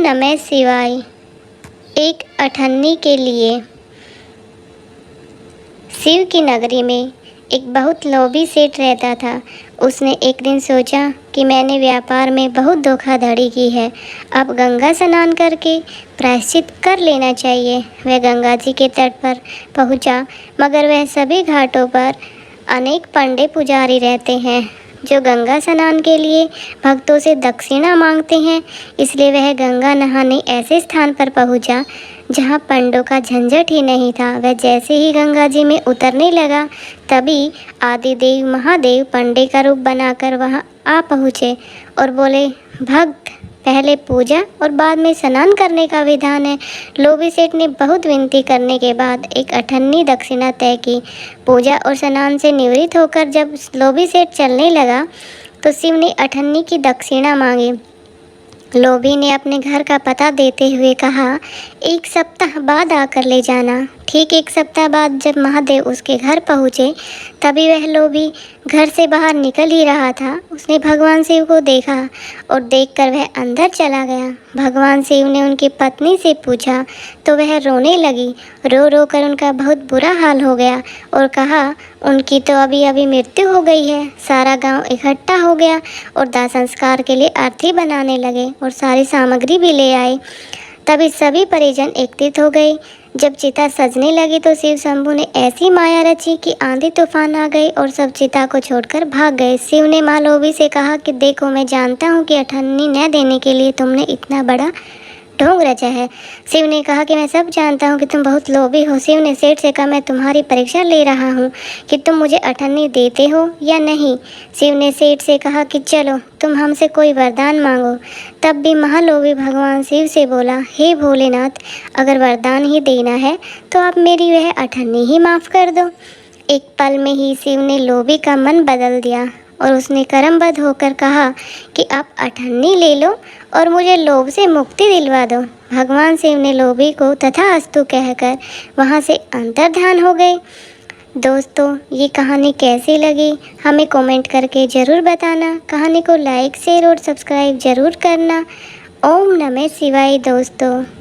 नमः शिवाय। एक अठन्नी के लिए। शिव की नगरी में एक बहुत लोभी सेठ रहता था। उसने एक दिन सोचा कि मैंने व्यापार में बहुत धोखाधड़ी की है, अब गंगा स्नान करके प्रायश्चित कर लेना चाहिए। वह गंगा जी के तट पर पहुंचा, मगर वह सभी घाटों पर अनेक पंडे पुजारी रहते हैं जो गंगा स्नान के लिए भक्तों से दक्षिणा मांगते हैं। इसलिए वह गंगा नहाने ऐसे स्थान पर पहुंचा जहां पंडों का झंझट ही नहीं था। वह जैसे ही गंगा जी में उतरने लगा, तभी आदिदेव महादेव पंडे का रूप बनाकर वहां आ पहुँचे और बोले, भक्त, पहले पूजा और बाद में स्नान करने का विधान है। लोभी सेठ ने बहुत विनती करने के बाद एक अठन्नी दक्षिणा तय की। पूजा और स्नान से निवृत्त होकर जब लोभी सेठ चलने लगा तो शिव ने अठन्नी की दक्षिणा मांगी। लोभी ने अपने घर का पता देते हुए कहा, 1 सप्ताह बाद आकर ले जाना। ठीक 1 सप्ताह बाद जब महादेव उसके घर पहुँचे, तभी वह लोभी घर से बाहर निकल ही रहा था। उसने भगवान शिव को देखा और देखकर वह अंदर चला गया। भगवान शिव ने उनकी पत्नी से पूछा तो वह रोने लगी। रो रो कर उनका बहुत बुरा हाल हो गया और कहा, उनकी तो अभी अभी मृत्यु हो गई है। सारा गांव इकट्ठा हो गया और दाह संस्कार के लिए अर्थी बनाने लगे और सारी सामग्री भी ले आए। तभी सभी परिजन एकत्रित हो गए। जब चिता सजने लगी तो शिव शंभू ने ऐसी माया रची कि आंधी तूफान आ गई और सब चिता को छोड़कर भाग गए। शिव ने माँ लोभी से कहा कि देखो, मैं जानता हूँ कि अठन्नी न देने के लिए तुमने इतना बड़ा ढोंग रचा है। शिव ने कहा कि मैं सब जानता हूँ कि तुम बहुत लोभी हो। शिव ने सेठ से कहा, मैं तुम्हारी परीक्षा ले रहा हूँ कि तुम मुझे अठन्नी देते हो या नहीं। शिव ने सेठ से कहा कि चलो, तुम हमसे कोई वरदान मांगो। तब भी महालोभी भगवान शिव से बोला, हे भोलेनाथ, अगर वरदान ही देना है तो आप मेरी वह अठन्नी ही माफ़ कर दो। एक पल में ही शिव ने लोभी का मन बदल दिया और उसने कर्मबद्ध होकर कहा कि आप अठन्नी ले लो और मुझे लोभ से मुक्ति दिलवा दो। भगवान शिव ने लोभी को तथास्तु कहकर वहाँ से अंतर्धान हो गए। दोस्तों, ये कहानी कैसी लगी हमें कमेंट करके ज़रूर बताना। कहानी को लाइक, शेयर और सब्सक्राइब ज़रूर करना। ओम नमः शिवाय दोस्तों।